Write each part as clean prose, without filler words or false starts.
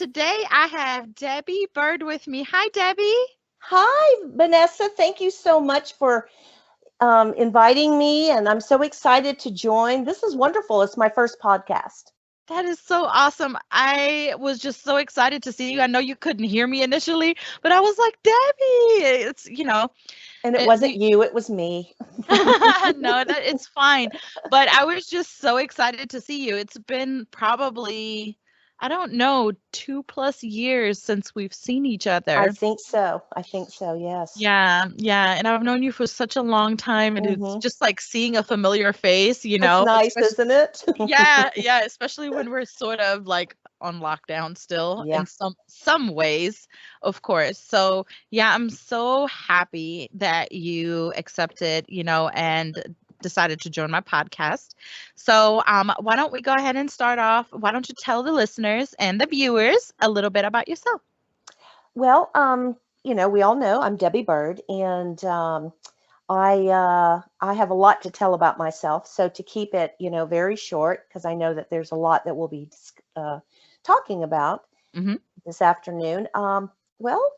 today I have Debbie Byrd with me. Hi, Debbie. Hi, Vanessa. Thank you so much for inviting me, and I'm so excited to join. This is wonderful. It's my first podcast. That is so awesome. I was just so excited to see you. I know you couldn't hear me initially, but I was like, Debbie, And it wasn't we you, it was me. no, that it's fine. But I was just so excited to see you. It's been probably, I don't know, 2+ years since we've seen each I other. think so. I think so, yes. Yeah, yeah, and I've known you for such a long time, and it's Hmm. just like seeing a familiar face, It's nice, especially isn't it? yeah, yeah, especially when we're sort of like on lockdown still Yeah. in some ways, of course. So, yeah, I'm so happy that you accepted, and decided to join my podcast. So, why don't we go ahead and start off? Why don't you tell the listeners and the viewers a little bit about yourself? Well, we all know I'm Debbie Bird, and I have a lot to tell about myself. So to keep it, very short, because I know that there's a lot that we'll be talking about Hmm. this afternoon. Well,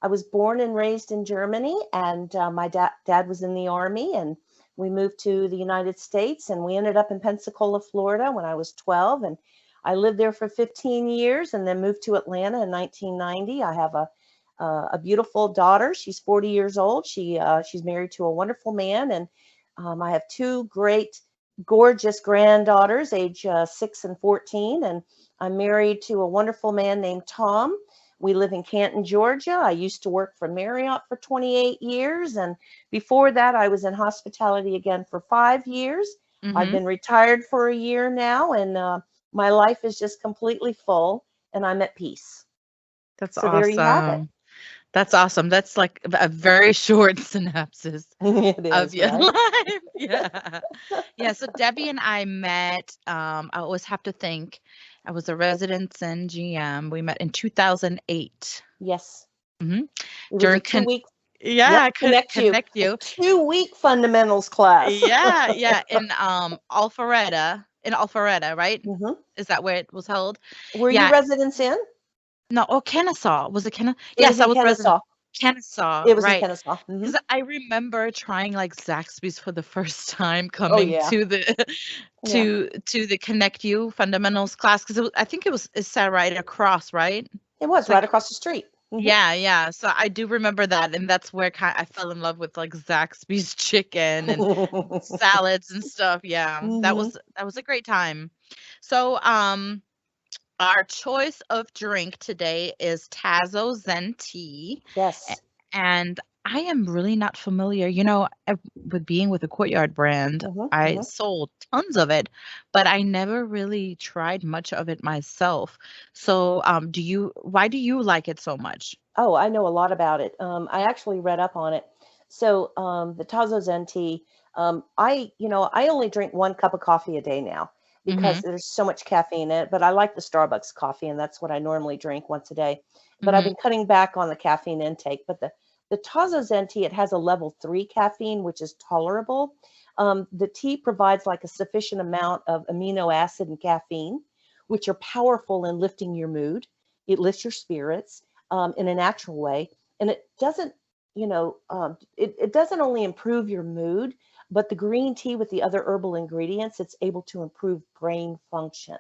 I was born and raised in Germany, and my dad was in the Army, and we moved to the United States, and we ended up in Pensacola, Florida when I was 12, and I lived there for 15 years, and then moved to Atlanta in 1990. I have a beautiful daughter. She's 40 years old. She's married to a wonderful man, and I have two great, gorgeous granddaughters, age 6 and 14, and I'm married to a wonderful man named Tom. We live in Canton, Georgia. I used to work for Marriott for 28 years, and before that, I was in hospitality again for 5 years. I've Hmm. been retired for a year now, and my life is just completely full, and I'm at peace. That's So there you have it. awesome. That's awesome. That's like a very short synopsis It of is, your right? life. Yeah. Yeah. So Debbie and I met, I always have to think, I was a residence in GM. We met in 2008. Yes. Hmm. It was a During, 2 week, yeah, yep, I could connect you, connect a you. 2 week fundamentals class. Yeah. Yeah. In Alpharetta, right? Hmm. Is that where it was held? Were you Yeah. residents in? No. Oh, Kennesaw. Was it Kennesaw? It was Yes, I in was resident. Kennesaw. Kennesaw, It was in right. Kennesaw. Hmm. 'Cause I remember trying, like, Zaxby's for the first time Oh, coming yeah. to the Yeah. to the Connect You fundamentals class, 'cause I think it sat right across, right? It was It's right like across the street. Hmm. yeah, yeah, so I do remember that, and that's where I fell in love with, like, Zaxby's chicken and salads and stuff, yeah, that Hmm. was that was a great time. So, our choice of drink today is Tazo Zen Tea, a- Yes. and I am really not familiar. With being with a Courtyard brand, Hmm. I Hmm. sold tons of it, but I never really tried much of it myself. So, why do you like it so much? Oh, I know a lot about it. I actually read up on it. So the Tazo Zen tea, I only drink 1 cup of coffee a day now Mm-hmm. because there's so much caffeine in it. But I like the Starbucks coffee, and that's what I normally drink once a day. But I've Mm-hmm. been cutting back on the caffeine intake. But the Tazo Zen tea, it has a level 3 caffeine, which is tolerable. The tea provides like a sufficient amount of amino acid and caffeine, which are powerful in lifting your mood. It lifts your spirits in a natural way. And it doesn't, it doesn't only improve your mood, but the green tea with the other herbal ingredients, it's able to improve brain function.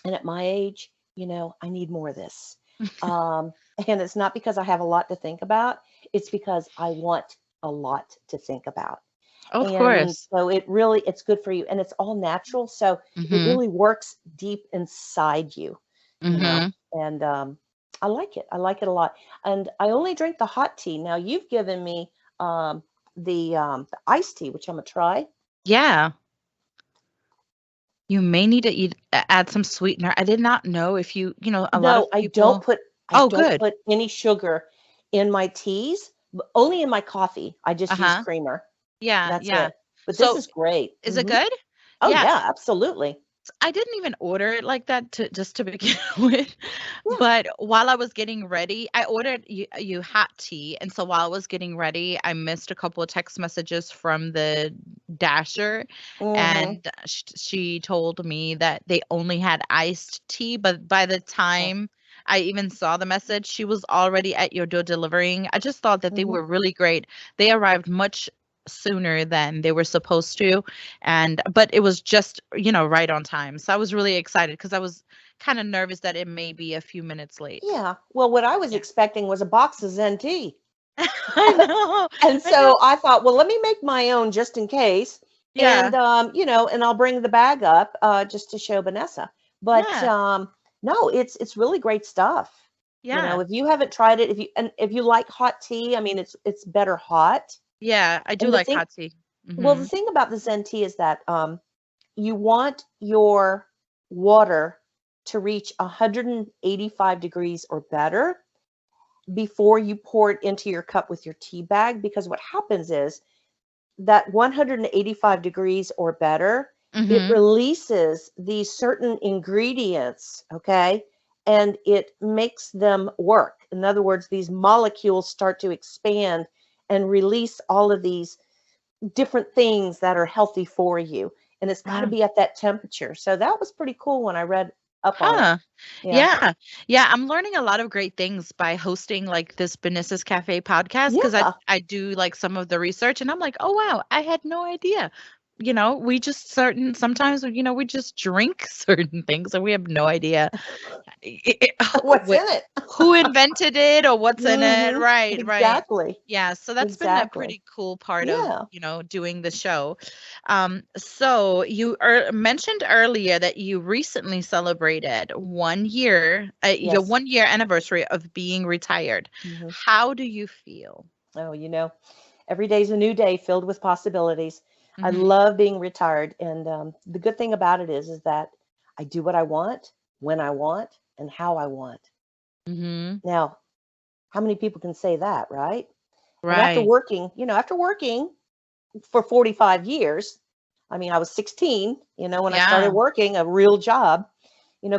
And at my age, I need more of this. Um, and it's not because I have a lot to think about, it's because I want a lot to think about. Of And course. so it's good for you, and it's all natural. So it Mm-hmm. really works deep inside you, you know, Mm-hmm. and I like it. I like it a lot. And I only drink the hot tea. Now you've given me the iced tea, which I'm gonna try. Yeah. You may need to add some sweetener. I did not know if a lot No, of people. I Oh, don't good. put any sugar in my teas, only in my coffee. I just use Uh-huh. creamer. Yeah, That's yeah. it. But this So, is great. is it good? Oh Yeah, yeah, absolutely. I didn't even order it like that to just to begin with. Yeah. But while I was getting ready, I ordered you hot tea, and so while I was getting ready, I missed a couple of text messages from the dasher, Mm-hmm. and she told me that they only had iced tea, but by the Oh. time I even saw the message, she was already at your door delivering. I just thought that they Mm-hmm. were really great. They arrived much sooner than they were supposed to, and but it was just, right on time. So I was really excited because I was kind of nervous that it may be a few minutes late. Yeah. Well, what I was Yeah. expecting was a box of Zen tea. I know. And I know. so I thought, well, let me make my own just in case. And Yeah. and I'll bring the bag up just to show Vanessa. But Yeah. no, it's really great stuff. Yeah. If you haven't tried it, if you like hot tea, I mean it's better hot. Yeah. I do And the like thing hot tea. well, the Mhm. thing about the Zen tea is that you want your water to reach 185 degrees or better before you pour it into your cup with your tea bag, because what happens is that 185 degrees or better, it Mhm. releases these certain ingredients, okay? And it makes them work. In other words, these molecules start to expand and release all of these different things that are healthy for you. And it's got to Wow. be at that temperature. So that was pretty cool when I read up on it. Huh. Yeah. Yeah. Yeah, I'm learning a lot of great things by hosting like this Benissa's Cafe podcast because I Yeah. I do like some of the research and I'm like, "Oh wow, I had no idea." We just sometimes we just drink certain things and we have no idea What's in it? who invented it or what's in it. Hmm. Right, right. Exactly. Yeah, so that's been a Exactly. pretty cool part of, Yeah. doing the show. So you mentioned earlier that you recently celebrated 1 year, your Yes. 1 year anniversary of being retired. Hmm. How do you feel? Oh, every day's a new day filled with possibilities. I Mm-hmm. love being retired, and the good thing about it is that I do what I want, when I want, and how I want. Mm-hmm. Now, how many people can say that, right? And Right. after working for 45 years, I mean, I was 16, when I started Yeah. working a real job,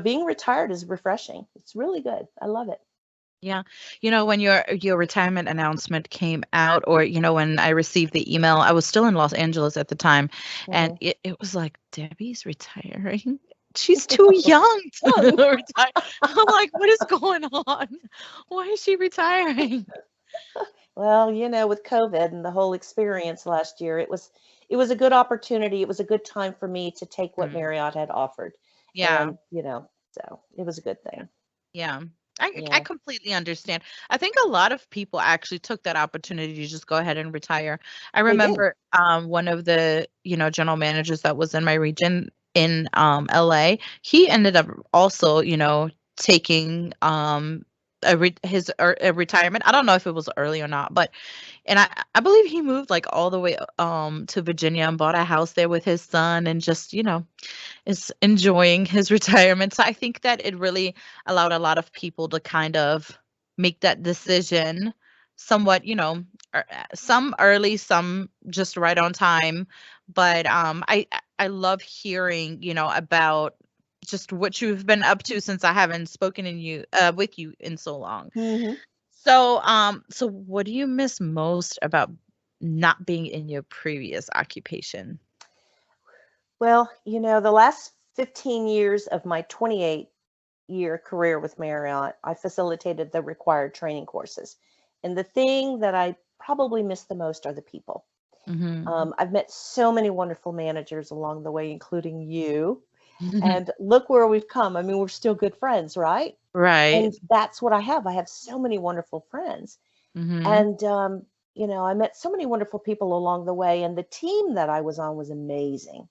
being retired is refreshing. It's really good. I love it. Yeah. When your retirement announcement came out, or when I received the email, I was still in Los Angeles at the time, and Hmm. it was like, Debbie's retiring. She's too young to Young. retire. I'm like, what is going on? Why is she retiring? Well, with COVID and the whole experience last year, it was a good opportunity. It was a good time for me to take what Mm, Marriott had offered. yeah. And, so it was a good Yeah. thing. Yeah. I Yeah, completely understand. I think a lot of people actually took that opportunity to just go ahead and retire. I they did. remember one of the, general managers that was in my region in LA, he ended up also, taking a retirement. I don't know if it was early or not, but and I believe he moved like all the way to Virginia and bought a house there with his son and just, is enjoying his retirement. So I think that it really allowed a lot of people to kind of make that decision somewhat, some early, some just right on time. But I love hearing, about just what you've been up to since I haven't spoken with you in so long. Hmm. So what do you miss most about not being in your previous occupation? Well, the last 15 years of my 28-year career with Marriott, I facilitated the required training courses. And the thing that I probably miss the most are the people. Mhm. I've met so many wonderful managers along the way, including you. And look where we've come. I mean, we're still good friends, right? Right. And that's what I have. I have so many wonderful friends. Mhm. And, I met so many wonderful people along the way. And the team that I was on was amazing.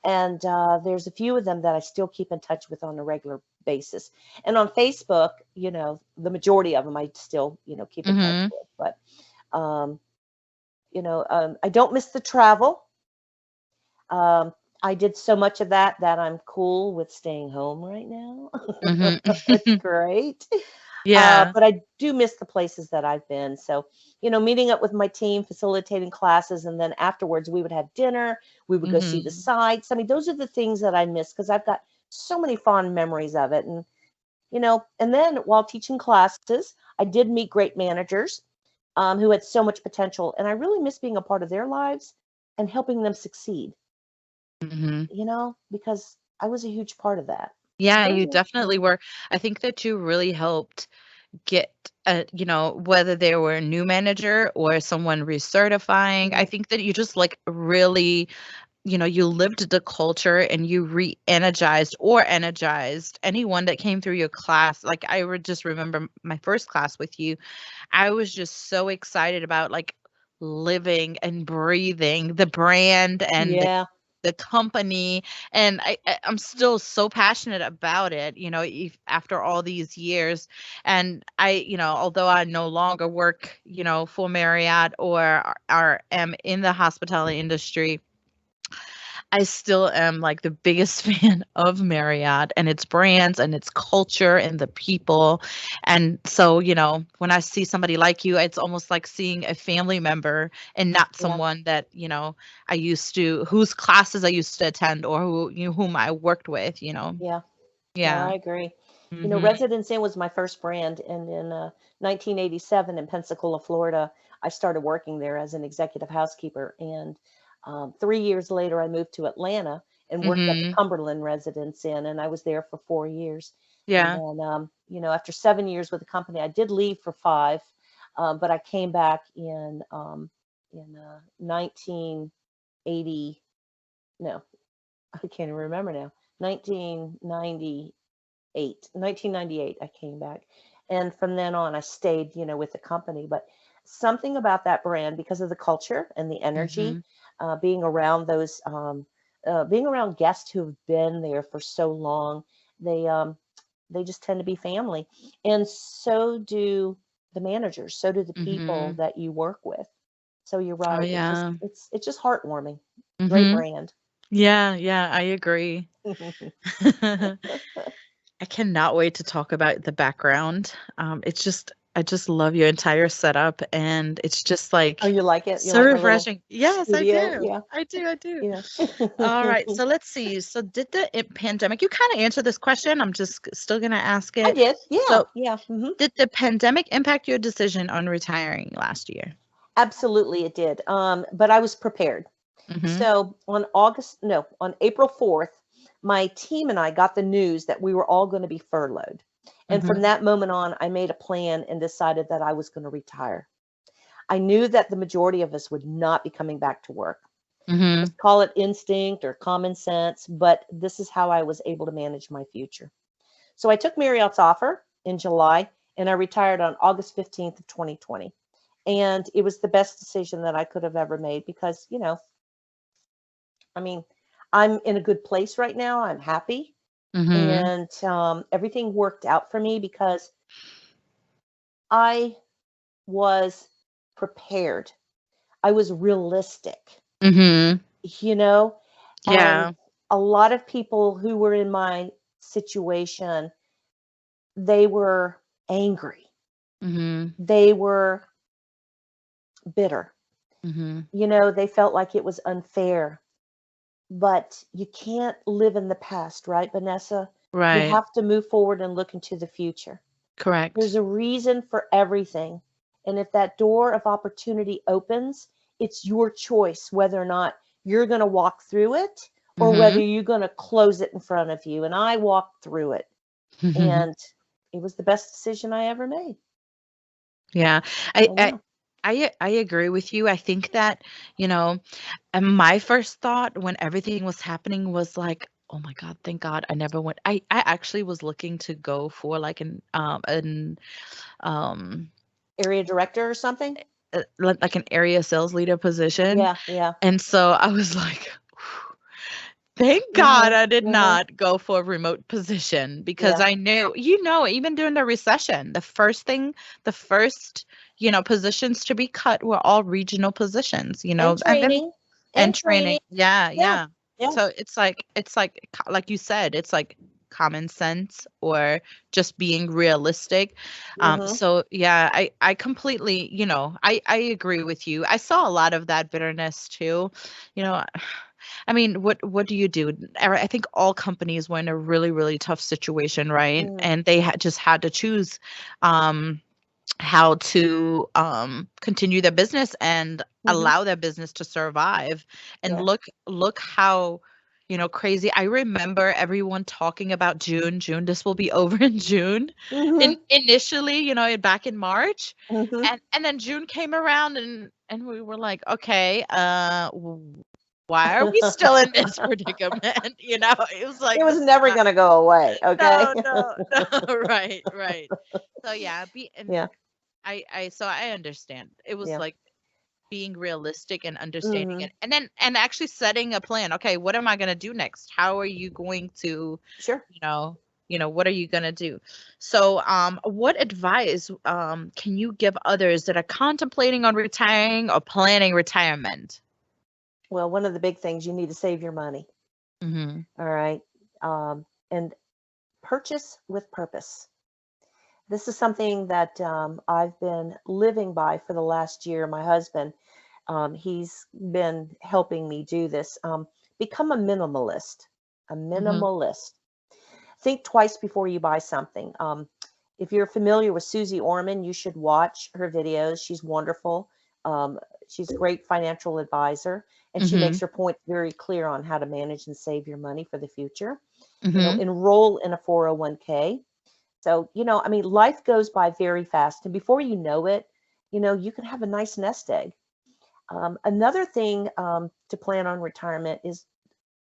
And there's a few of them that I still keep in touch with on a regular basis. And on Facebook, the majority of them I still, keep in touch Mhm. with. But, um, I don't miss the travel. Um, I did so much of that I'm cool with staying home right now. Mhm. It's great. Yeah. But I do miss the places that I've been. So, meeting up with my team, facilitating classes, and then afterwards we would have dinner. We would go see the Mhm. sights. I mean, those are the things that I miss because I've got so many fond memories of it. And, And then while teaching classes, I did meet great managers who had so much potential. And I really miss being a part of their lives and helping them succeed, Hmm. because I was a huge part of that. Yeah, Still you do. definitely were. I think that you really helped get whether they were a new manager or someone recertifying. I Mhm. think that you just like really, you lived the culture and you re-energized or energized anyone that came through your class. Like I would just remember my first class with you. I was just so excited about like living and breathing the brand and the Yeah, company, and I'm still so passionate about it, after all these years. And although I no longer work, for Marriott or am in the hospitality industry, I still am like the biggest fan of Marriott and its brands and its culture and the people. And so, when I see somebody like you, it's almost like seeing a family member and not yeah, someone that, whose classes I used to attend or whom I worked with, yeah. No, Yeah. I agree. Mhm. Residence Inn was my first brand, and in 1987 in Pensacola, Florida, I started working there as an executive housekeeper. And 3 years later, I moved to Atlanta and worked at the Mhm. Cumberland Residence Inn, and I was there for 4 years. And Yeah. then, after 7 years with the company, I did leave for 5, but I came back in 1980. No, I can't even remember now. 1998 I came back, and from then on I stayed with the company. But something about that brand, because of the culture and the energy, Mhm. being around being around guests who have been there for so long, they um they just tend to be family. And so do the managers, so do the people Mhm. that you work with. So you're Oh right, yeah. it's just heartwarming. Great Mhm. brand. Yeah, yeah, I agree. I cannot wait to talk about the background. It's just, I just love your entire setup, and it's just Oh, like you like it? You so like my little refreshing. Yes, I studio? do. Yeah. I do. I do. Yeah. All right. So let's see. So did the pandemic, you kind of answered this question. I'm just still going to ask I it. did. Yeah. So Yeah. did the pandemic impact your decision on retiring last year? Absolutely, it did. But I was prepared. Mm-hmm. So on April 4th, my team and I got the news that we were all going to be furloughed. And from Mm-hmm. that moment on, I made a plan and decided that I was going to retire. I knew that the majority of us would not be coming back to work. Mm-hmm. Just call it instinct or common sense, but this is how I was able to manage my future. So I took Marriott's offer in July, and I retired on August 15th of 2020. And it was the best decision that I could have ever made because, I mean, I'm in a good place right now. I'm happy. Mm-hmm. And everything worked out for me because I was prepared. I was realistic, Mm-hmm. you know, and Yeah. a lot of people who were in my situation, they were angry. Mm-hmm. They were bitter. Mm-hmm. They felt like it was unfair. But you can't live in the past, right, Vanessa? You Right. have to move forward and look into the future. There's Correct. a reason for everything. And if that door of opportunity opens, it's your choice whether or not you're going to walk through it or whether Mm-hmm. you're going to close it in front of you. And I walked through it, and it was the best decision I ever made. Yeah. I, I I know. I agree with you. I think that, you know, and my first thought when everything was happening was like, "Oh my God, thank God I never went." I actually was looking to go for like um Area director or something? like an area sales leader position. Yeah, yeah. And so I was like, thank God Mhm. I did Mhm. not go for a remote position because Yeah. I knew, even during the recession, the first, positions to be cut were all regional positions, And and then training. and And training. training. Yeah, Yeah. yeah. Yeah. So like you said, it's like common sense or just being realistic. Mhm. So yeah, I completely, I agree with you. I saw a lot of that bitterness too. You know, I mean, what do you do? I think all companies were in a really, really tough situation, right? Mm, And they just had to choose um, how to continue their business and hmm. allow their business to survive. And Yeah. look how, crazy. I remember everyone talking about June. This will be over in June. Hmm. Initially, back in March, Hmm. and then June came around, and we were like, okay, why are we still in this predicament? It was like It this was is never not. going to go away. Okay. No, no, no. Right, right. So yeah, and Yeah. so I understand. It was Yeah. like being realistic and understanding Hmm. it, and actually setting a plan. Okay, what am I going to do next? How are you going to, Sure. you know, what are you going to do? So, what advice can you give others that are contemplating on retiring or planning retirement? Well, one of the big things, you need to save your money. Mhm. All right. And purchase with purpose. This is something that I've been living by for the last year. My husband, he's been helping me do this. Become a minimalist. A Mhm. minimalist. Think twice before you buy something. If you're familiar with Susie Orman, you should watch her videos. She's wonderful. Um, she's a great financial advisor, and she makes Mhm. her point very clear on how to manage and save your money for the future. Mhm. Enroll in a 401k. So, I mean, life goes by very fast. And before you know it, you can have a nice nest egg. Another thing to plan on retirement is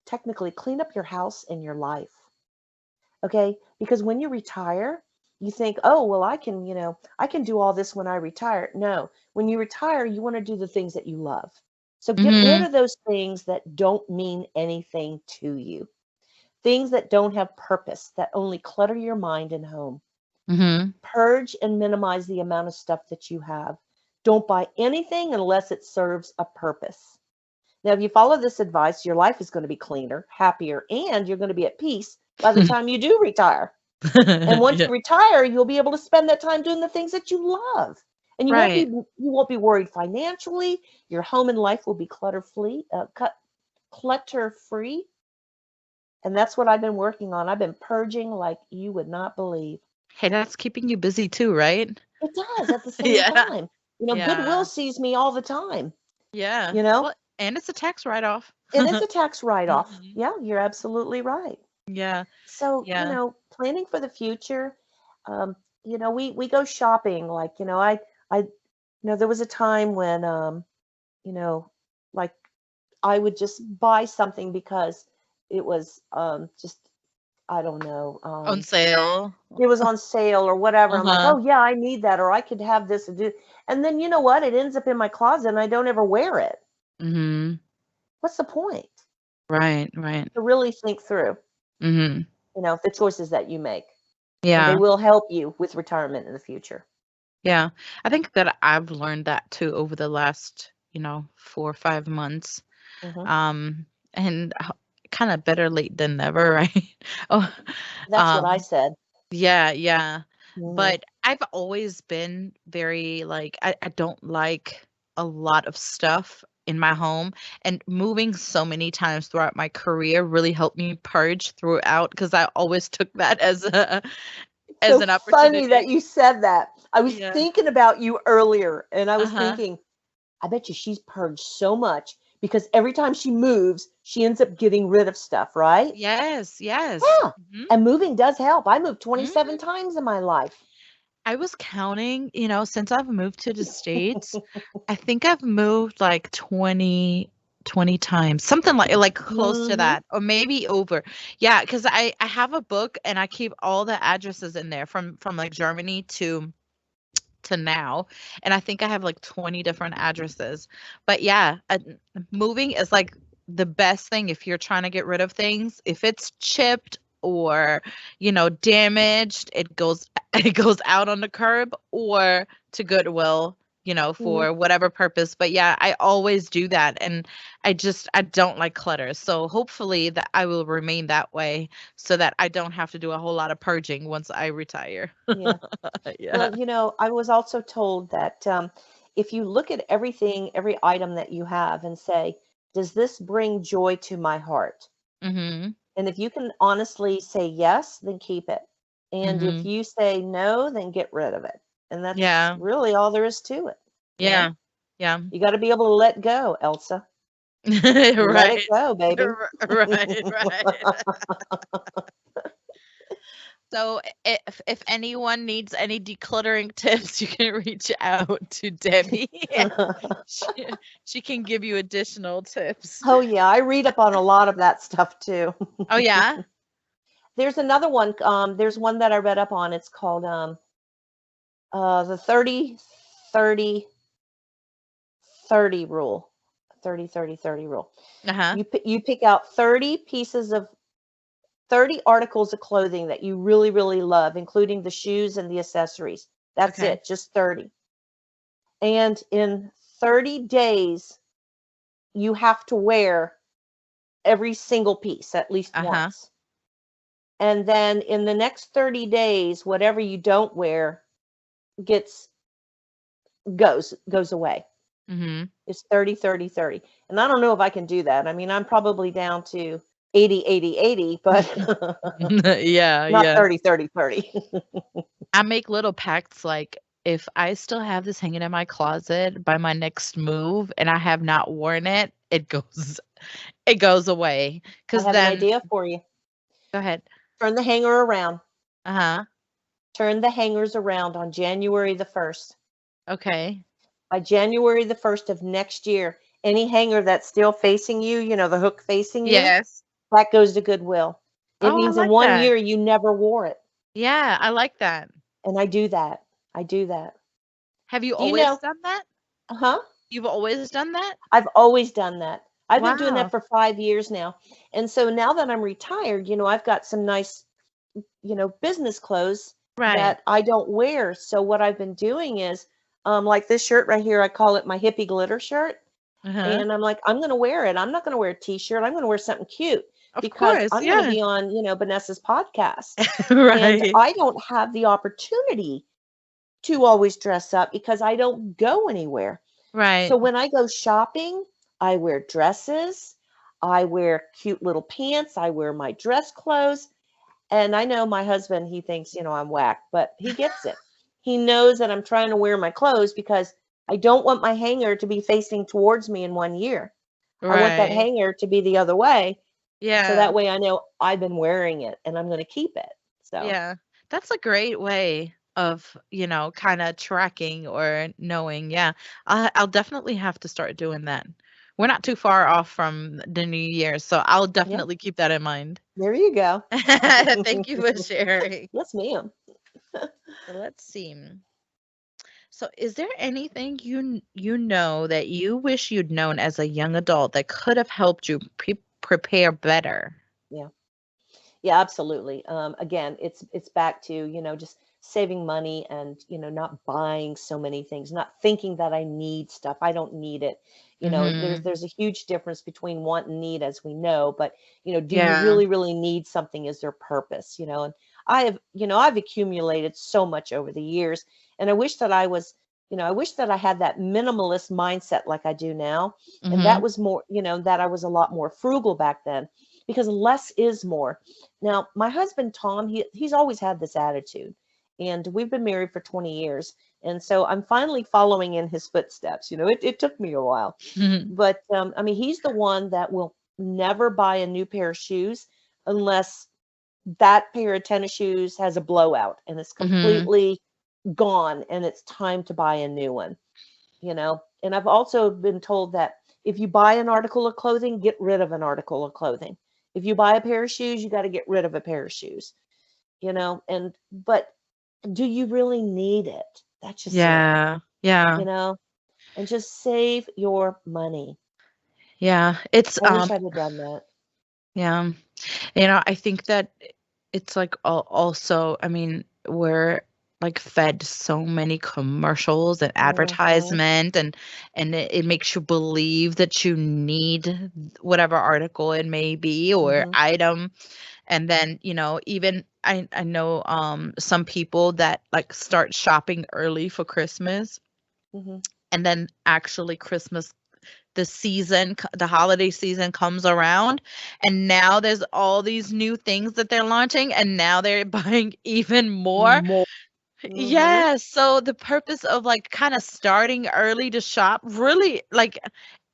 technically clean up your house and your life. Okay. Because when you retire, you think, oh, well, I can do all this when I retire. No, when you retire, you want to do the things that you love. So get rid Mhm. of those things that don't mean anything to you, things that don't have purpose, that only clutter your mind and home. Mhm. Purge and minimize the amount of stuff that you have. Don't buy anything unless it serves a purpose. Now, if you follow this advice, your life is going to be cleaner, happier, and you're going to be at peace by the time you do retire. And once Yeah. you retire, you'll be able to spend that time doing the things that you love. And Right. you won't be worried financially. Your home and life will be clutter free. And that's what I've been working on. I've been purging like you would not believe. Hey, that's keeping you busy too, right? It does at the same Yeah. time. Goodwill Yeah. sees me all the time, Yeah. you know, Well, and it's a tax write-off. and it's a tax write off. Mhm. Yeah, you're absolutely right. Yeah. So, Yeah. planning for the future, um, we go shopping. Like, there was a time when, you know, like I would just buy something because it was just, I don't know, On sale. it was on sale or whatever. I'm like, Uh-huh. oh yeah, I need that, or I could have this and do. And then you know what? It ends up in my closet and I don't ever wear it. Mhm. What's the point? Right, right. To really think through, Mhm. the choices that you make, and they Yeah. will help you with retirement in the future. Yeah. I think that I've learned that too over the last, 4 or 5 months. Hmm. Um, and kind of better late than never, right? Oh, That's what I um, said. yeah, yeah. Hmm. But I've always been very like I don't like a lot of stuff in my home, and moving so many times throughout my career really helped me purge throughout because I always took that as a as So an funny that opportunity. you said that. I was Yeah. thinking about you earlier, and I was Uh-huh. thinking, I bet you she's purged so much because every time she moves, she ends up getting rid of stuff, right? Yes, yes. Yeah. Mhm. And moving does help. I moved 27 Mhm. times in my life. I was counting, since I've moved to the States, I think I've moved like 20 times, something like close to Hmm. that, or maybe over. Yeah, because I have a book and I keep all the addresses in there from like Germany to now, and I think I have like 20 different addresses. But yeah, moving is like the best thing if you're trying to get rid of things. If it's chipped or damaged, it goes it goes out on the curb or to Goodwill, Hmm. for whatever purpose. But yeah, I always do that, and I don't like clutter. So hopefully that I will remain that way so that I don't have to do a whole lot of purging once I retire. Yeah. Yeah. Well, I was also told that if you look at everything, every item that you have and say, does this bring joy to my heart? Mhm. And if you can honestly say yes, then keep it. And if Mhm. you say no, then get rid of it. And that's Yeah. really all there is to it. You know, Yeah. Yeah. you got to be able to let go, Elsa. Let it Right. go, baby. Right, right. So if anyone needs any decluttering tips, you can reach out to Debbie. She, she can give you additional tips. Oh, yeah. I read up on a lot of that stuff too. Oh yeah? There's another one. There's one that I read up on. It's called the 30 rule. 30 rule. Uh-huh. You pick out 30 pieces of 30 articles of clothing that you really, really love, including the shoes and the accessories. That's Okay. it, just 30. And in 30 days, you have to wear every single piece at least Uh-huh. once. And then in the next 30 days, whatever you don't wear gets goes away. Mhm. It's 30, 30, 30. And I don't know if I can do that. I mean, I'm probably down to 80, 80, 80, but Yeah, not yeah. 30, 30, 30. I make little pacts like if I still have this hanging in my closet by my next move and I have not worn it, it goes away. I 'Cause have an then idea for you. go ahead. Turn the hanger around. Uh-huh. Turn the hangers around on January the 1st. Okay. By January the 1st of next year, any hanger that's still facing you, the hook facing you, Yes. that goes to Goodwill. It Oh, I means in like one that. year you never wore it. Yeah, I like that. And I do that. I do that. Have you Do you always know? done that? Uh-huh. You've always done that? I've always done that. I've been doing that Wow. for 5 years now. And so now that I'm retired, I've got some nice, business clothes Right. that I don't wear. So what I've been doing is, like this shirt right here, I call it my hippie glitter shirt. Uh-huh. And I'm like, I'm going to wear it. I'm not going to wear a t-shirt. I'm going to wear something cute Of because course, I'm going to yeah. be on, Vanessa's podcast. And Right. I don't have the opportunity to always dress up because I don't go anywhere. So Right. when I go shopping, I wear dresses, I wear cute little pants, I wear my dress clothes. And I know my husband, he thinks, I'm whack, but he gets it. He knows that I'm trying to wear my clothes because I don't want my hanger to be facing towards me in one year. I want that Right. hanger to be the other way. So Yeah. that way I know I've been wearing it and I'm going to keep it. So, Yeah. That's a great way of, kinda tracking or knowing. Yeah. I'll definitely have to start doing that. We're not too far off from the new year, so I'll yeah, definitely keep that in mind. there you go. Thank you for sharing. Yes, ma'am. So let's see. So is there anything you know that you wish you'd known as a young adult that could have helped you prepare better? Yeah. Yeah, absolutely. Again, it's back to, just saving money and, not buying so many things, not thinking that I need stuff. I don't need it. There's Mhm. there's a huge difference between want and need, as we know, but do you Yeah. really, really need something? Is there purpose? And I've accumulated so much over the years, and I wish that I wish that I had that minimalist mindset like I do now. And that Mhm. was more, that I was a lot more frugal back then because less is more. Now, my husband Tom, he's always had this attitude, and we've been married for 20 years, and so I'm finally following in his footsteps. It took me a while, Mhm. but I mean, he's the one that will never buy a new pair of shoes unless that pair of tennis shoes has a blowout and it's Mhm. completely gone, and it's time to buy a new one. And I've also been told that if you buy an article of clothing, get rid of an article of clothing. If you buy a pair of shoes, you got to get rid of a pair of shoes. And but do you really need it? That's just it. Yeah. Yeah. you know and just save your money. Yeah. It's I wish I'd have done that. yeah. I think that it's like also, I mean, we're like fed so many commercials and Hmm. advertisement and it makes you believe that you need whatever article it may be or Hmm. item. And then, even I know some people that like start shopping early for Christmas Hmm. and then actually Christmas the holiday season comes around, and now there's all these new things that they're launching, and now they're buying even more. More. Hmm. Yeah, so the purpose of like kind of starting early to shop really like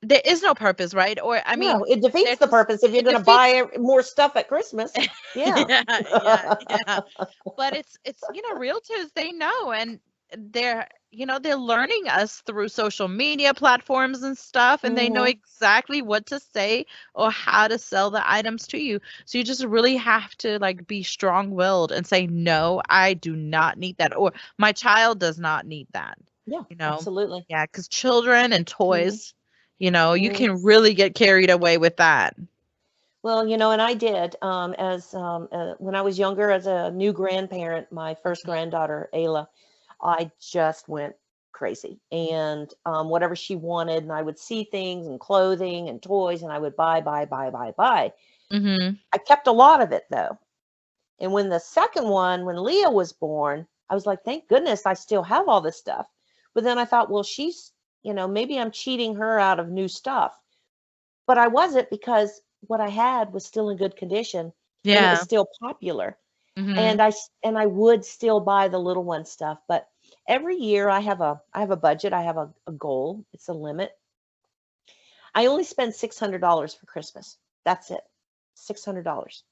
there is no purpose, right? Or I mean, No, it defeats they're the just purpose if you're it going to defeats. buy more stuff at Christmas. Yeah. Yeah, yeah. But it's realtors, they know, and they're learning us through social media platforms and stuff, and they know Hmm. exactly what to say or how to sell the items to you. So you just really have to like be strong-willed and say, "No, I do not need that," or "My child does not need that." Yeah, You know? absolutely. Yeah, because children and Hmm. toys, you Hmm. can really get carried away with that. Well, and I did as when I was younger, as a new grandparent, my first granddaughter, Ayla, I just went crazy. And whatever she wanted, and I would see things and clothing and toys, and I would buy, buy, buy, buy, buy. Mhm. I kept a lot of it though. And when the second one, when Leah was born, I was like, thank goodness I still have all this stuff. But then I thought, well, maybe I'm cheating her out of new stuff. But I wasn't, because what I had was still in good condition and it was Yeah. still popular. Mhm. And I would still buy the little one stuff. But every year I have a budget, I have a goal, it's a limit. I only spend $600 for Christmas. That's it. $600.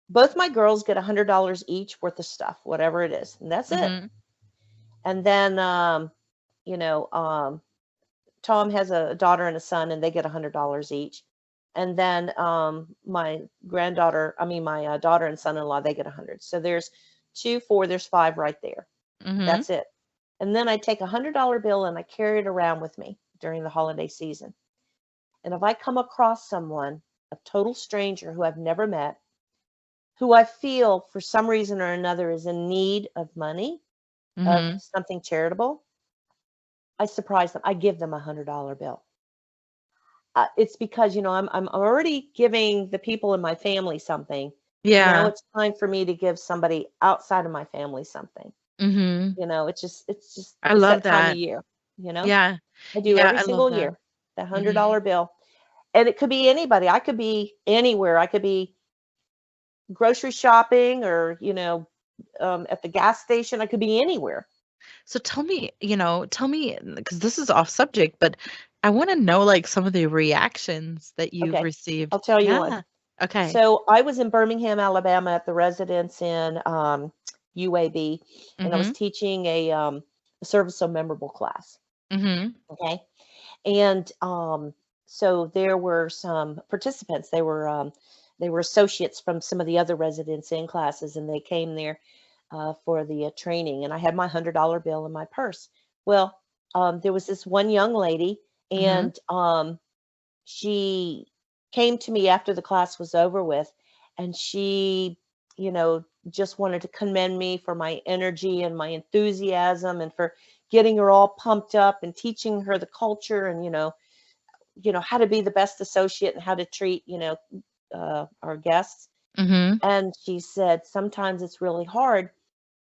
Both my girls get $100 each worth of stuff, whatever it is, and that's it. Mhm. And then you know, Tom has a daughter and a son, and they get $100 each. And then my daughter and son-in-law, they get 100. So there's two, four, there's five right there. Mhm. That's it. And then I take $100 bill and I carry it around with me during the holiday season. And if I come across someone, a total stranger who I've never met, who I feel for some reason or another is in need of money, of Mhm. something charitable, I surprise them. I give them $100 bill. It's because I'm already giving the people in my family something. Now Yeah. it's time for me to give somebody outside of my family something. Mhm. It's I it's love that time of that. year. You know, Yeah. I do Yeah, every I love single that. year. The hundred Mhm. dollar bill, and it could be anybody. I could be anywhere. I could be grocery shopping, or at the gas station. I could be anywhere. So tell me, because this is off subject, but I want to know like some of the reactions that you've Okay, received. I'll tell you one. Yeah. Okay. So I was in Birmingham, Alabama, at the residence in UAB, and I was Mhm. teaching a service so memorable class. Mhm. Okay, and so there were some participants. They were associates from some of the other residents in classes, and they came there for the training. And I had my $100 bill in my purse. Well, there was this one young lady, Mhm. and she came to me after the class was over with, and she just wanted to commend me for my energy and my enthusiasm, and for getting her all pumped up and teaching her the culture, and how to be the best associate and how to treat our guests. Mhm. And she said sometimes it's really hard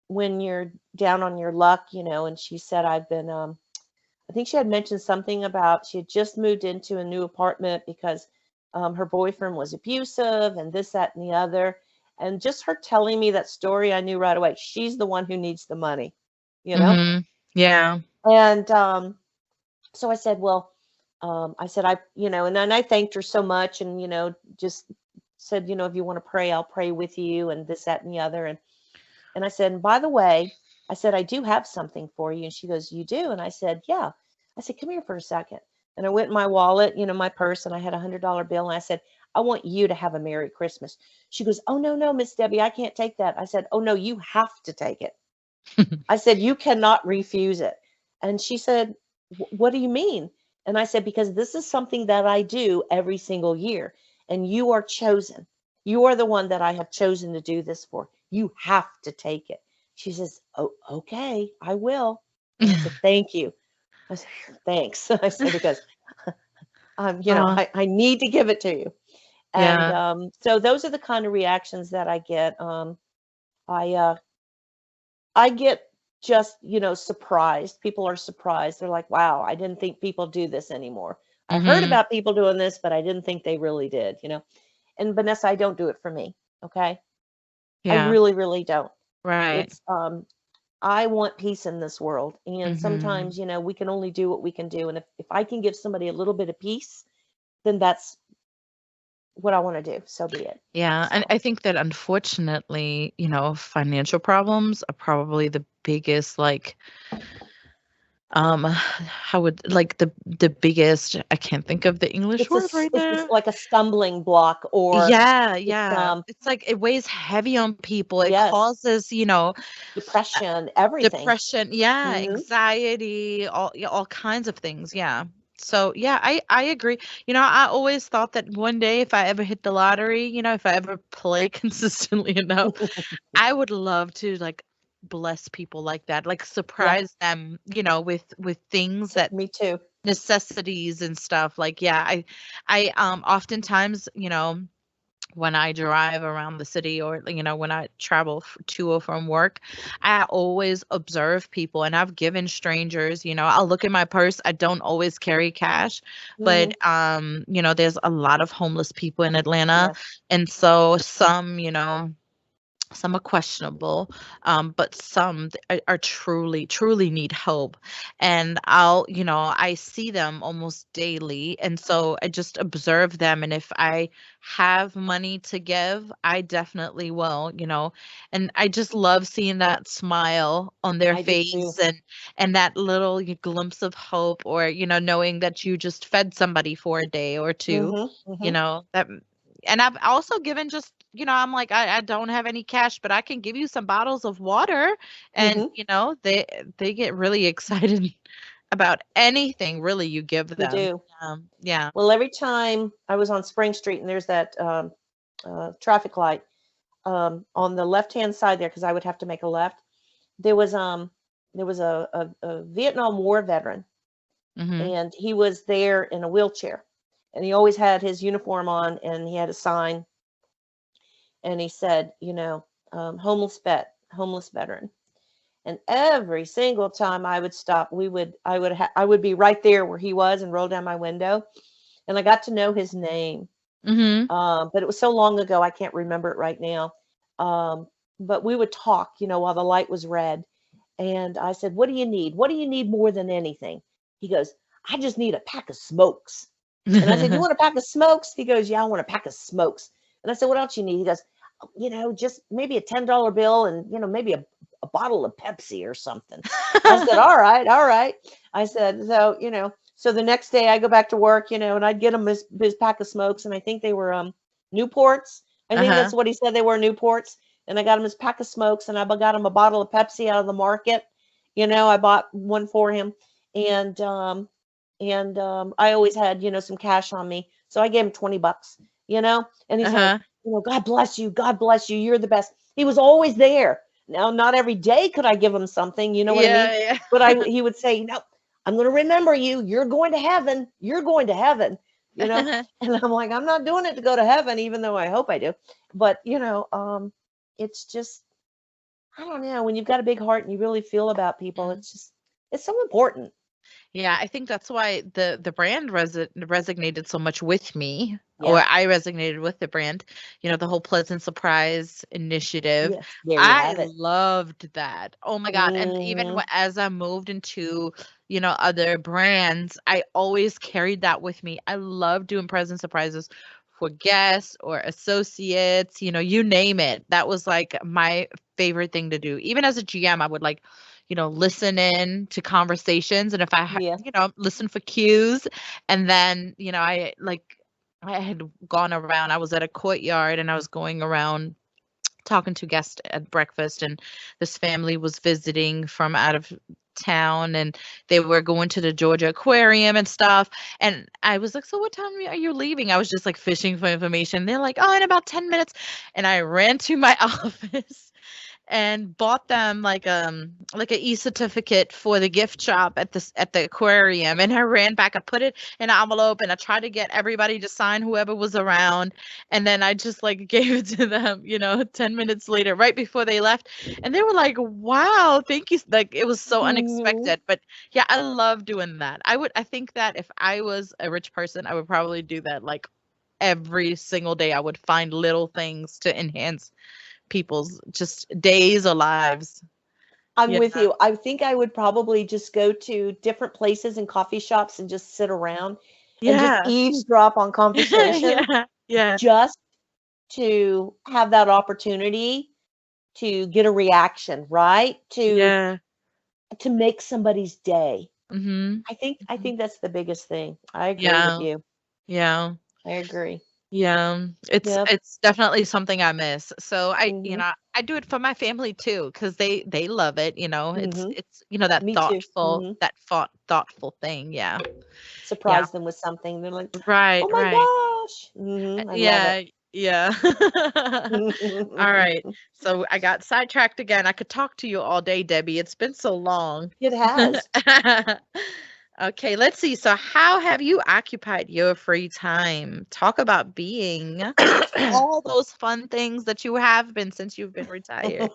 when you're down on your luck. And she said, I think she had mentioned something about she had just moved into a new apartment because her boyfriend was abusive, and this, that, and the other. And just her telling me that story, I knew right away she's the one who needs the money, you know? Mhm. Yeah. And so I said, well, I said, and then I thanked her so much, and, just said, if you want to pray, I'll pray with you, and this, that, and the other. And I said, and by the way, I said, I do have something for you. And she goes, you do? And I said, yeah. I said, come here for a second. And I went in my wallet, my purse, and I had $100 bill. And I said, I want you to have a Merry Christmas. She goes, oh, no, no, Miss Debbie, I can't take that. I said, oh, no, you have to take it. I said, you cannot refuse it. And she said, what do you mean? And I said, because this is something that I do every single year. And you are chosen. You are the one that I have chosen to do this for. You have to take it. She says, oh, okay, I will. And I said, thank you. I said, thanks. I said, because Oh, I need to give it to you. And yeah. so those are the kind of reactions that I get. I I get just, surprised. People are surprised. They're like, wow, I didn't think people do this anymore. I heard Mm-hmm. about people doing this, but I didn't think they really did. And Vanessa, I don't do it for me. Okay. I Yeah. really, really don't. Right. It's, I want peace in this world. And Mm-hmm. sometimes, we can only do what we can do. And if I can give somebody a little bit of peace, then that's what I want to do. So be it. Yeah. And So, I think that unfortunately, financial problems are probably the biggest, like, how would like the biggest, I can't think of the English word right it's now. like a stumbling block, or Yeah, it's, yeah. It's like it weighs heavy on people. It yes, causes, depression, everything. depression, yeah, Hmm. anxiety, all kinds of things, yeah. So, yeah, I agree. I always thought that one day if I ever hit the lottery, if I ever play consistently enough, I would love to like bless people like that, like Yeah, surprise them, with things that me too. necessities and stuff. Like, yeah, I oftentimes, when I drive around the city, or when I travel to or from work, I always observe people, and I've given strangers, I'll look in my purse. I don't always carry cash, but Hmm. there's a lot of homeless people in Atlanta, Yes, and so some are questionable, but some are truly, truly need help. And I see them almost daily. And so I just observe them. And if I have money to give, I definitely will, and I just love seeing that smile on their I do face, too. and that little glimpse of hope, or, knowing that you just fed somebody for a day or two, Hmm. Hmm. that. And I've also given just, I'm like, I don't have any cash, but I can give you some bottles of water. And, Hmm. they get really excited about anything really you give They them. do. Yeah. Well, every time I was on Spring Street and there's that traffic light on the left hand side there, because I would have to make a left. There was a Vietnam War veteran, Mm-hmm. and he was there in a wheelchair, and he always had his uniform on, and he had a sign, and he said, homeless veteran. And every single time I would stop, I would be right there where he was and roll down my window, and I got to know his name. Mm-hmm. But it was so long ago, I can't remember it right now. Um, but we would talk, while the light was red. And I said, "What do you need? What do you need more than anything?" He goes, "I just need a pack of smokes." And I said, "You want a pack of smokes?" He goes, "Yeah, I want a pack of smokes." And I said, "What else you need?" He goes, "Oh, just maybe a $10 bill, and, maybe a bottle of Pepsi or something." I said, "All right, all right." I said, so the next day I go back to work, and I'd get him his pack of smokes, and I think they were Newports. I think Uh-huh. that's what he said, they were Newports. And I got him his pack of smokes, and I got him a bottle of Pepsi out of the market. I bought one for him, and I always had, some cash on me, so I gave him $20. And he's like, Uh-huh. "God bless you, God bless you, you're the best." He was always there. Now, not every day could I give him something, you know what I mean? Yeah, But he would say, "No, I'm going to remember you. You're going to heaven. You're going to heaven." You know, yeah. and I'm like, "I'm not doing it to go to heaven, even though I hope I do." But it's just, I don't know. When you've got a big heart and you really feel about people, it's so important. Yeah, I think that's why the brand resonated so much with me, or Yeah. I resonated with the brand. The whole Pleasant Surprise initiative. Yes. There you I have it. loved that. Oh my God. And even Hmm. as I moved into, other brands, I always carried that with me. I love doing present surprises for guests or associates, you name it. That was like my favorite thing to do. Even as a GM, I would like listen in to conversations. And if Yeah. listen for cues. And then, I had gone around, I was at a courtyard and I was going around talking to guests at breakfast, and this family was visiting from out of town, and they were going to the Georgia Aquarium and stuff. And I was like, "So what time are you leaving?" I was just like fishing for information. They're like, "Oh, in about 10 minutes." And I ran to my office and bought them like a e-certificate for the gift shop at the aquarium. And I ran back, I put it in an envelope, and I tried to get everybody to sign, whoever was around. And then I just like gave it to them, 10 minutes later, right before they left. And they were like, wow, thank you. Like, it was so Mhm. unexpected. But yeah, I love doing that. I think that if I was a rich person, I would probably do that like every single day. I would find little things to enhance people's just days or lives. I'm Yeah. with you. I think I would probably just go to different places and coffee shops and just sit around and just Yeah. eavesdrop on conversations Yeah. Yeah. just to have that opportunity to get a reaction, right? Yeah. To make somebody's day. Mhm. I think that's the biggest thing. I agree with Yeah. you. Yeah. I agree. Yeah. It's Yep. it's definitely something I miss. So Mhm. I do it for my family too, because they love it. Mhm. It's that Me too. Mhm. thoughtful thing. Yeah. Yeah. Surprise them with something. They're like, Right, "Oh my right. gosh." Mhm. I love it. Yeah, yeah. All right. So I got sidetracked again. I could talk to you all day, Debbie. It's been so long. It has. Okay, let's see. So how have you occupied your free time? Talk about being all those fun things that you have been since you've been retired.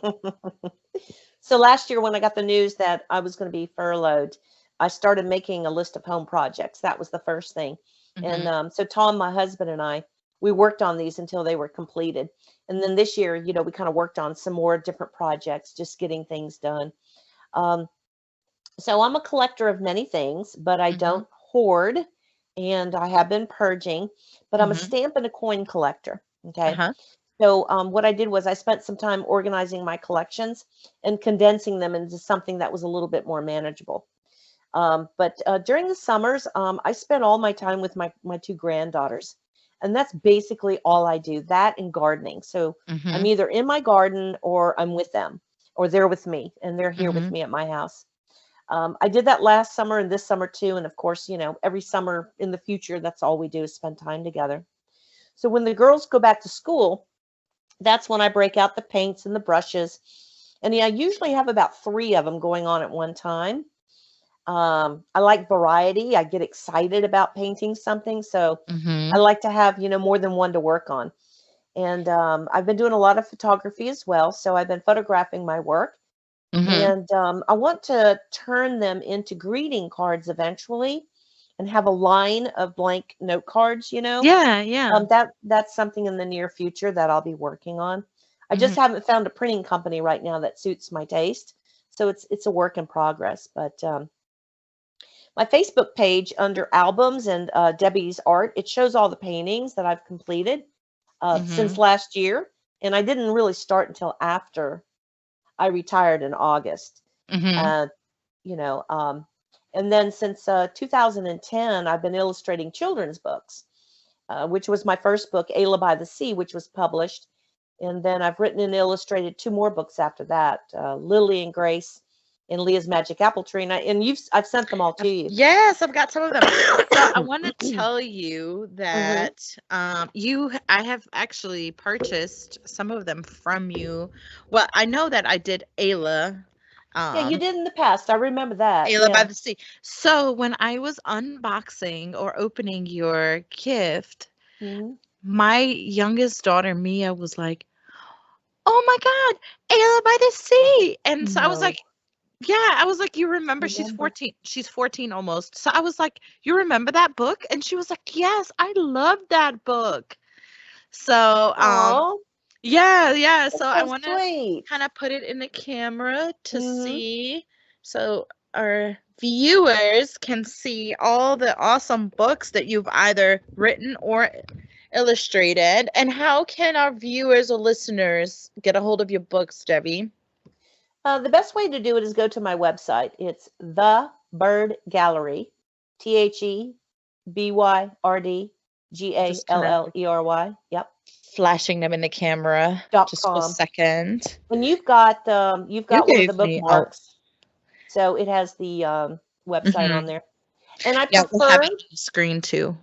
So last year when I got the news that I was going to be furloughed, I started making a list of home projects. That was the first thing. And Mhm. so Tom, my husband, and I, we worked on these until they were completed. And then this year, we kind of worked on some more different projects, just getting things done. Um, so I'm a collector of many things, but I Mhm. don't hoard, and I have been purging, but I'm a Mhm. stamp and a coin collector. Okay. Uh-huh. So what I did was I spent some time organizing my collections and condensing them into something that was a little bit more manageable. But during the summers, I spent all my time with my two granddaughters, and that's basically all I do. That and gardening. So I'm Mhm. either in my garden or I'm with them, or they're with me, and they're here with Mhm. me at my house. I did that last summer and this summer too, and of course, every summer in the future, that's all we do is spend time together. So when the girls go back to school, that's when I break out the paints and the brushes. And yeah, I usually have about three of them going on at one time. I like variety. I get excited about painting something. So I Mhm. like to have, more than one to work on. And I've been doing a lot of photography as well. So I've been photographing my work. Mhm. And I want to turn them into greeting cards eventually and have a line of blank note cards, Yeah, yeah. that's something in the near future that I'll be working on. I just Mhm. haven't found a printing company right now that suits my taste, so it's a work in progress. But my Facebook page under albums and Debbie's art, it shows all the paintings that I've completed since Mhm. last year, and I didn't really start until after I retired in August. Mhm. Uh, you know, um, and then since 2010, I've been illustrating children's books, which was my first book, Ayla by the Sea, which was published. And then I've written and illustrated two more books after that, Lily and Grace and Leah's Magic Apple Tree. I've sent them all to you. Yes, I've got some of them. So I want to tell you Hmm. that I have actually purchased some of them from you. Well, I know that I did Yeah, you um, did in the past. I remember that. Ayla by Yeah. the Sea. So when I was unboxing or opening your gift, Hmm. my youngest daughter Mia was like, "Oh my God, Ayla by the Sea!" And so I was No, like, yeah, I was like, "You remember?" She's remember. 14. She's 14 almost. So I was like, "You remember that book?" And she was like, "Yes, I love that book." So, Oh, yeah, yeah. So that's I so want to sweet. kind of put it in the camera to Hmm. see, so our viewers can see all the awesome books that you've either written or illustrated. And how can our viewers or listeners get a hold of your books, Debbie? The best way to do it is go to my website. It's the Byrd Gallery, Just kind of TheByrdGallery. Yep. flashing them in the camera just for a .com. second. And you've You got one of the gave me, oh, bookmarks, so it has the website on mhm. there. And I Yeah, we'll have prefer it on the screen too.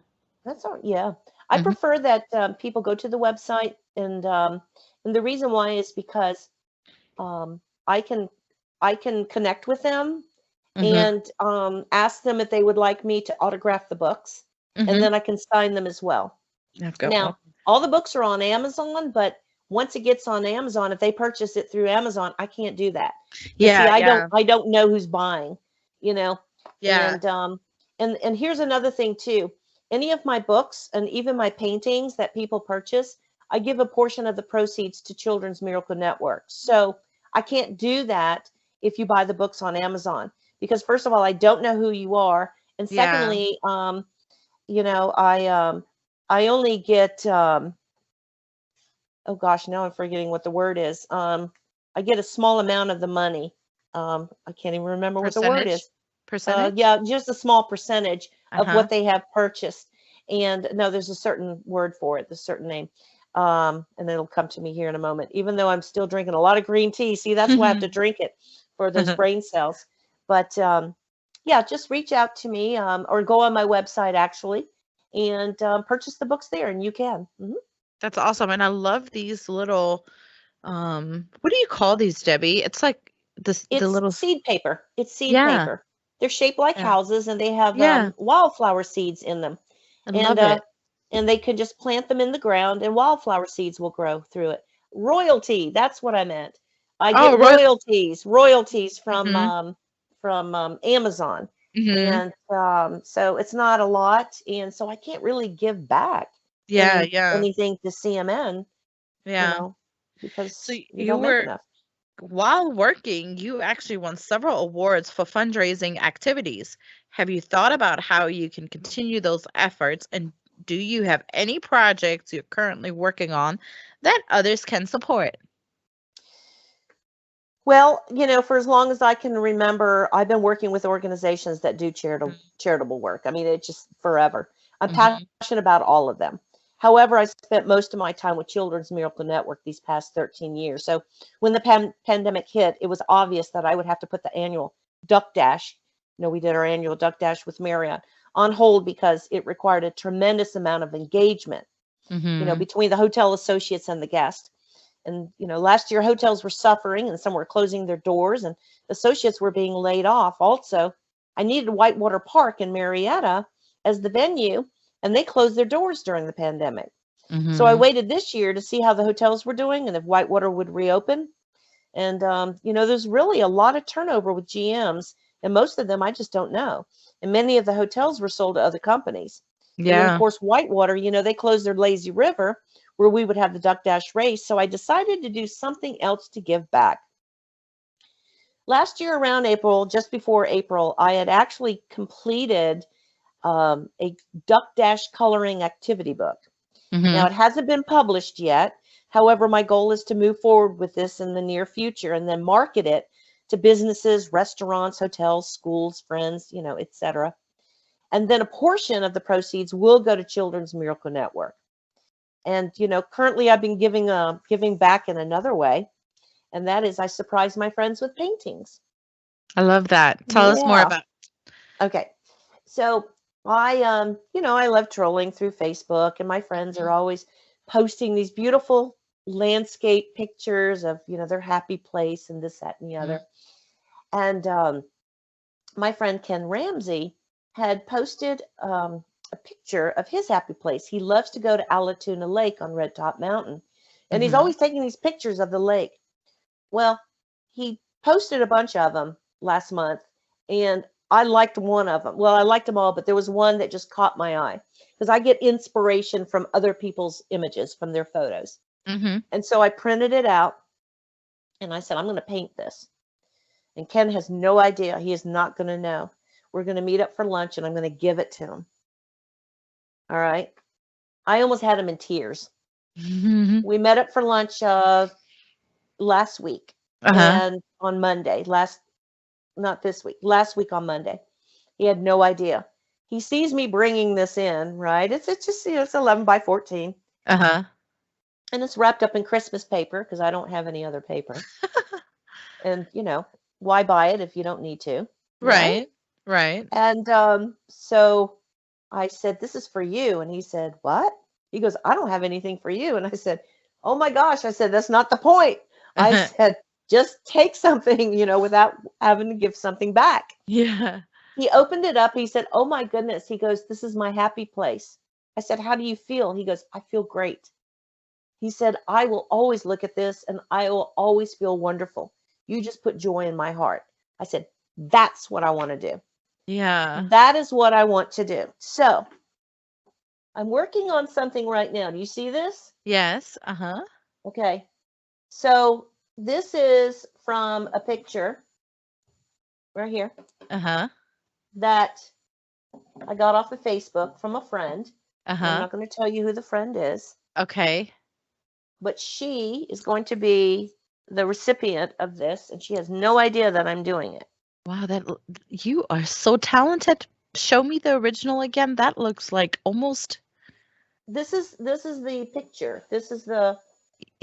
that's all. Yeah, I Mhm. prefer that people go to the website, and the reason why is because I can connect with them Mhm. and ask them if they would like me to autograph the books, and Mhm. then I can sign them as well. I've got one. Now, all the books are on Amazon, but once it gets on Amazon, if they purchase it through Amazon, I can't do that. Because see, Yeah, yeah. I don't know who's buying, you know. Yeah. And and here's another thing too. Any of my books and even my paintings that people purchase, I give a portion of the proceeds to Children's Miracle Network. So I can't do that if you buy the books on Amazon because first of all, I don't know who you are, and Yeah. secondly, you know, I only get oh gosh, now I'm forgetting what the word is. I get a small amount of the money. I can't even remember what the word Percentage? is. Percentage? Yeah, just a small percentage of Uh-huh. what they have purchased. And no, there's a certain word for it, the certain name. And it'll come to me here in a moment. Even though I'm still drinking a lot of green tea, see, that's why I have to drink it for those brain cells. But yeah, just reach out to me or go on my website actually and purchase the books there, and you can. That's awesome. And I love these little what do you call these, Debbie? It's like the It's little seed paper. It's seed yeah. paper. They're shaped like Yeah. houses, and they have Yeah. wildflower seeds in them. I And love it. they could just plant them in the ground, and wildflower seeds will grow through it. Royalty, that's what I meant. I get Oh, really? royalties Mhm. from Amazon, Mhm. and so it's not a lot, and so I can't really give back Yeah, yeah. anything to CMN, you Yeah. know, So because we you don't make were enough. while working, you actually won several awards for fundraising activities. Have you thought about how you can continue those efforts, and do you have any projects you're currently working on that others can support? Well, for as long as I can remember, I've been working with organizations that do Mhm. charitable work. I mean, it's just forever. I'm Mhm. passionate about all of them. However, I spent most of my time with Children's Miracle Network these past 13 years. So when the pandemic hit, it was obvious that I would have to put the annual Duck Dash, we did our annual Duck Dash with Marriott on hold because it required a tremendous amount of engagement, Mhm. between the hotel associates and the guests. And, last year hotels were suffering and some were closing their doors and associates were being laid off. Also, I needed Whitewater Park in Marietta as the venue, and they closed their doors during the pandemic. So I Mhm. waited this year to see how the hotels were doing and if Whitewater would reopen. And, there's really a lot of turnover with GMs, and most of them I just don't know. And many of the hotels were sold to other companies. And then, of Yeah. course, Whitewater, they closed their Lazy River where we would have the Duck Dash race. So I decided to do something else to give back. Last year around April, just before April, I had actually completed a Duck Dash coloring activity book. Now, Mhm. it hasn't been published yet. However, my goal is to move forward with this in the near future and then market it to businesses, restaurants, hotels, schools, friends, etc. And then a portion of the proceeds will go to Children's Miracle Network. And currently I've been giving back in another way, and that is I surprise my friends with paintings. I love that. Tell us more Yeah. about Okay. So I love trolling through Facebook, and my friends are Mhm. always posting these beautiful landscape pictures of, their happy place and this, that, and the Mhm. other. And my friend Ken Ramsey had posted a picture of his happy place. He loves to go to Alatoona Lake on Red Top Mountain, and he's Mhm. always taking these pictures of the lake. Well, he posted a bunch of them last month, and I liked one of them. Well, I liked them all, but there was one that just caught my eye because I get inspiration from other people's images, from their photos. Mhm. And so I printed it out and I said, I'm going to paint this. And Ken has no idea. He is not going to know. We're going to meet up for lunch and I'm going to give it to him. All right. I almost had him in tears. Mhm. We met up for lunch last week Uh-huh. and on Monday, not this week, last week on Monday. He had no idea. He sees me bringing this in, right? It's just, it's 11 by 14 Uh-huh. and it's wrapped up in Christmas paper because I don't have any other paper. And, why buy it if you don't need to, right? Right. Right. And so I said, this is for you. And he said, what? He goes, I don't have anything for you. And I said, oh my gosh. I said, that's not the point. I said, just take something, without having to give something back. Yeah. He opened it up. He said, "Oh my goodness." He goes, "This is my happy place." I said, "How do you feel?" He goes, "I feel great." He said, "I will always look at this and I will always feel wonderful. You just put joy in my heart." I said, "That's what I want to do. Yeah. That is what I want to do." So I'm working on something right now. Do you see this? Yes. Uh-huh. Okay. So this is from a picture right here Uh-huh. that I got off of Facebook from a friend. And I'm Uh-huh. not going to tell you who the friend is, Okay. but she is going to be the recipient of this, and she has no idea that I'm doing it. Wow, you are so talented. Show me the original again. That looks like almost. This is the picture. This is the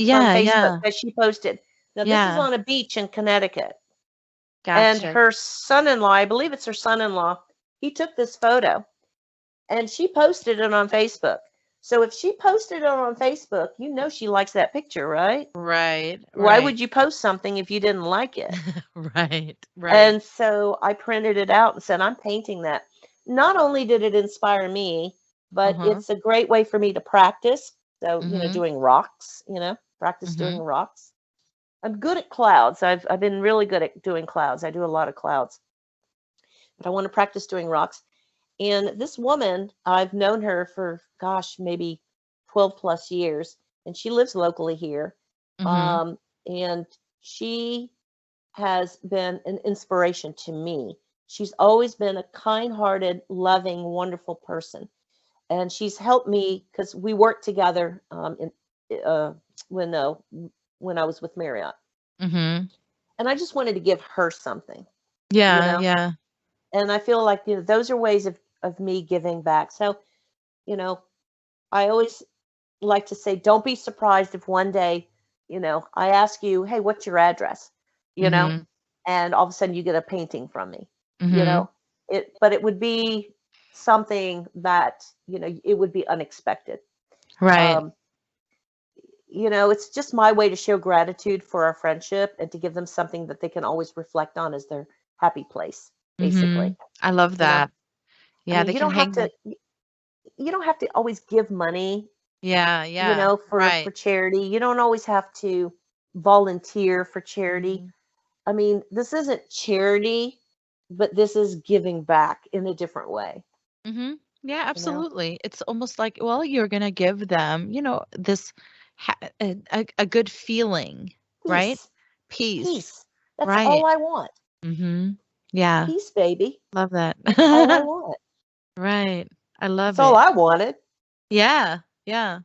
from Yeah, Facebook yeah. that she posted. Now this is Yeah. on a beach in Connecticut. And Gotcha. her son-in-law, I believe it's her son-in-law, he took this photo and she posted it on Facebook. So if she posted it on Facebook, she likes that picture, right? Right, Why right. would you post something if you didn't like it? Right, right. And so I printed it out and said, "I'm painting that." Not only did it inspire me, but Uh-huh. it's a great way for me to practice. So, Mm-hmm. doing rocks, practice Mm-hmm. doing rocks. I'm good at clouds. I've been really good at doing clouds. I do a lot of clouds, but I want to practice doing rocks. And this woman, I've known her for, gosh, maybe 12 plus years, and she lives locally here. Mm-hmm. Um, and she has been an inspiration to me. She's always been a kind-hearted, loving, wonderful person, and she's helped me because we worked together uh, when uh, when I was with Marriott, Mm-hmm. and I just wanted to give her something, you Yeah, know. yeah. And I feel like those are ways of me giving back. So you know, I always like to say, don't be surprised if one day, I ask you, "Hey, what's your address?" You know, Mm-hmm. and all of a sudden you get a painting from me. You Mm-hmm. know, but it would be something that, it would be unexpected. Right. Um, it's just my way to show gratitude for our friendship and to give them something that they can always reflect on as their happy place, Mm-hmm. basically. I love You know, that. I Yeah, mean, they can hang that. you don't have to always give money, Yeah, yeah. for Right. charity. You don't always have to volunteer for charity. Mm-hmm. I mean, this isn't charity, but this is giving back in a different way, Mm-hmm. Yeah, you know? absolutely. It's almost like, well, you're gonna give them, this a good feeling, right? Peace. Peace. Peace. That's all Right. I want. Mm-hmm. Yeah. Peace, baby. Love that. That's all I want. Right. I That's love all it. I wanted, Yeah. Yeah.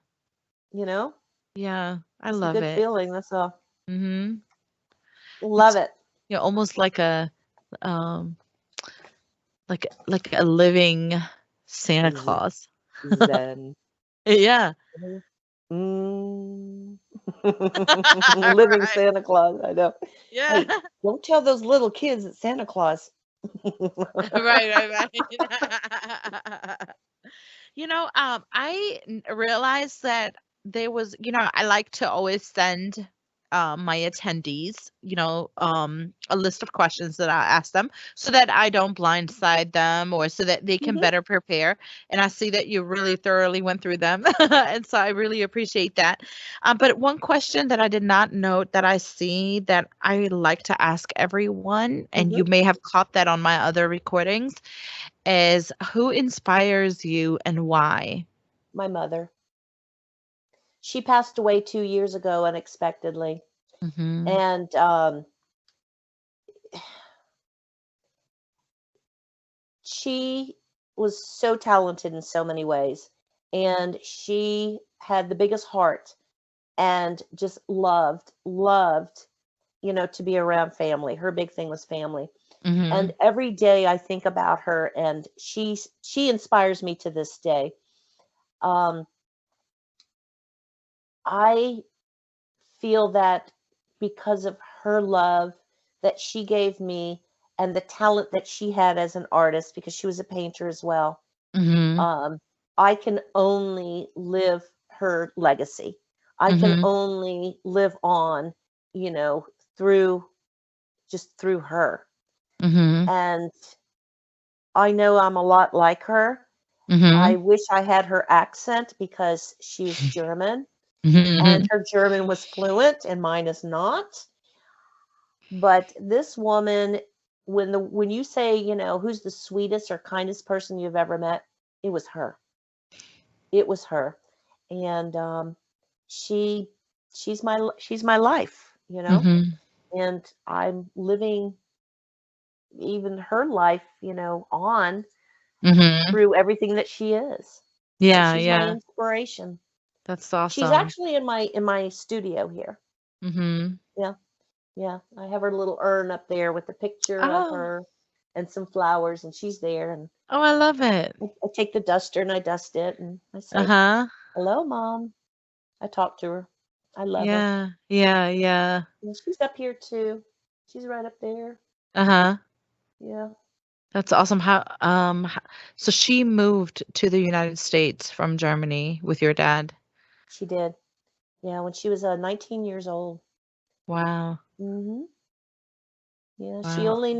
you know? Yeah. I It's a love good it. feeling. That's all. Mm-hmm. Love It's it. almost like um like a living Santa Z- Claus. Zen. Yeah. Mm. Living Right. Santa Claus. I know. Yeah. Hey, don't tell those little kids it's Santa Claus. Right, right, right. I realized that there was, I like to always send my attendees, a list of questions that I ask them so that I don't blindside them or so that they can Hmm. better prepare. And I see that you really thoroughly went through them. And so I really appreciate that. But one question that I did not note that I see that I like to ask everyone, and Hmm. you may have caught that on my other recordings, is who inspires you and why? My mother. She passed away 2 years ago unexpectedly. Mhm. And she was so talented in so many ways. And she had the biggest heart and just loved, to be around family. Her big thing was family. And Mhm. every day I think about her, and she inspires me to this day. Um, I feel that because of her love that she gave me and the talent that she had as an artist, because she was a painter as well, Mhm. um, I can only live her legacy. I can Mhm. only live on, you know, through just through her. Mhm. And I know I'm a lot like her. I Mhm. wish I had her accent because she's German and Mhm. her German was fluent and mine is not. But this woman, when you say, who's the sweetest or kindest person you've ever met, it was her. It was her. And she she's my life, Mhm. and I'm living even her life, on Mhm. through everything that she is. So Yeah, she's my yeah. inspiration. That's She's awesome. actually in my studio here. Mhm. Yeah, yeah. I have her little urn up there with a picture of Oh. her and some flowers, and she's there. And Oh, I love it. I take the duster and I dust it, and I say, Uh-huh. "Hello, Mom." I talk to her. I love her. Yeah. Yeah, yeah. And she's up here too. She's right up there. Uh-huh. Yeah, That's awesome. So she moved to the United States from Germany with your dad. she did. Yeah, when she was 19 years old. Wow. Hmm. Yeah, Wow. she only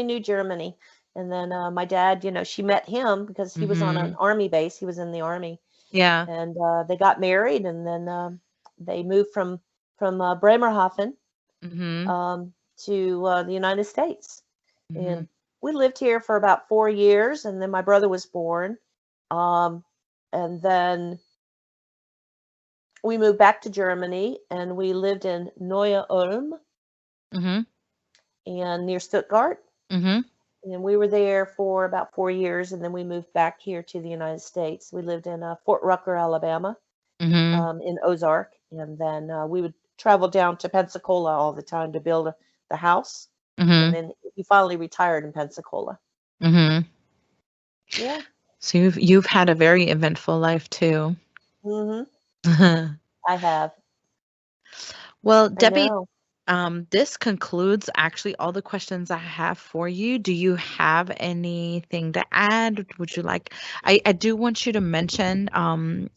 knew Germany. And then my dad, she met him because he was on an Mhm. army base. He was in the army, Yeah. and they got married, and then they moved from Bremerhaven Mhm. um, to the United States, and Mhm. we lived here for about 4 years, and then my brother was born, um, and then we moved back to Germany, and we lived in Neue Ulm Mhm. and near Stuttgart. Mhm. And we were there for about 4 years, and then we moved back here to the United States. We lived in Fort Rucker, Alabama, Mhm. in Ozark, and then we would travel down to Pensacola all the time to build the house. And Mhm. then he finally retired in Pensacola. Mhm. Yeah. So you've had a very eventful life too. Hmm. I have. Well, I Debbie, know. this concludes actually all the questions I have for you. Do you have anything to add? Would you like, I do want you to mention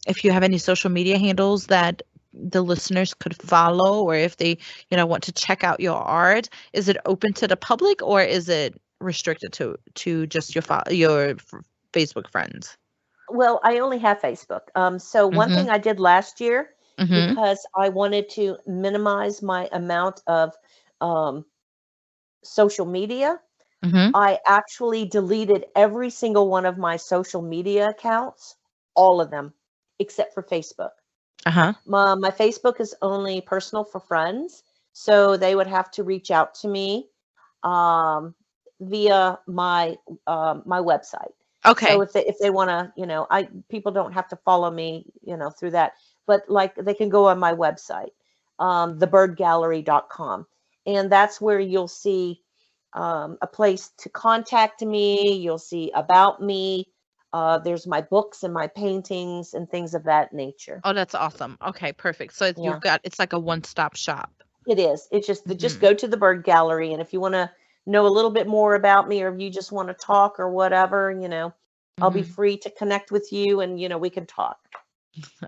if you have any social media handles that the listeners could follow, or if they, want to check out your art. Is it open to the public, or is it restricted to just your Facebook friends? Well, I only have Facebook. So one Mm-hmm. thing I did last year, Mm-hmm. because I wanted to minimize my amount of um, social media, Mm-hmm. I actually deleted every single one of my social media accounts, all of them, except for Facebook. Uh-huh. My Facebook is only personal for friends, so they would have to reach out to me um, via my website. So Okay. if they want to, I people don't have to follow me, through that, but like they can go on my website, thebirdgallery.com, and that's where you'll see a place to contact me. You'll see about me. There's my books and my paintings and things of that nature. Oh, that's awesome. Okay, perfect. So Yeah. it's like a one-stop shop. It is. It's just Mhm. go to the Bird Gallery, and if you want to know a little bit more about me, or if you just want to talk or whatever, I'll be Mhm. free to connect with you, and we can talk.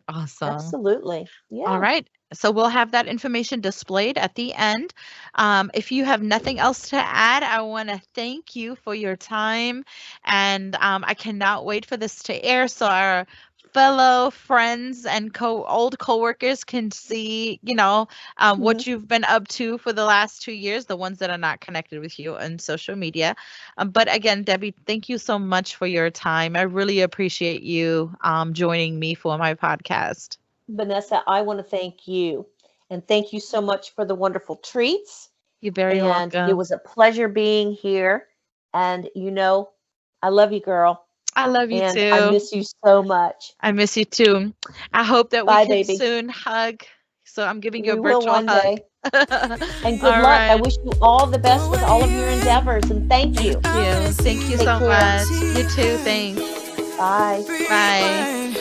Awesome. Absolutely. All Yeah. right. So we'll have that information displayed at the end. If you have nothing else to add, I want to thank you for your time. And I cannot wait for this to air so our fellow friends and old coworkers can see, Hmm. what you've been up to for the last 2 years, the ones that are not connected with you on social media. But again, Debbie, thank you so much for your time. I really appreciate you joining me for my podcast. Vanessa, I want to thank you, and thank you so much for the wonderful treats. You're very And it welcome. was a pleasure being here. And I love you, girl, I love you and I too. miss you so much. I miss you too. I hope that we Bye, can baby. soon hug. So I'm giving you a We will virtual one hug. day. And good All luck. I right. wish you all the best with all of your endeavors. And thank Thank you. you. Thank you Take so care. much. You too. Thanks. Bye. Bye.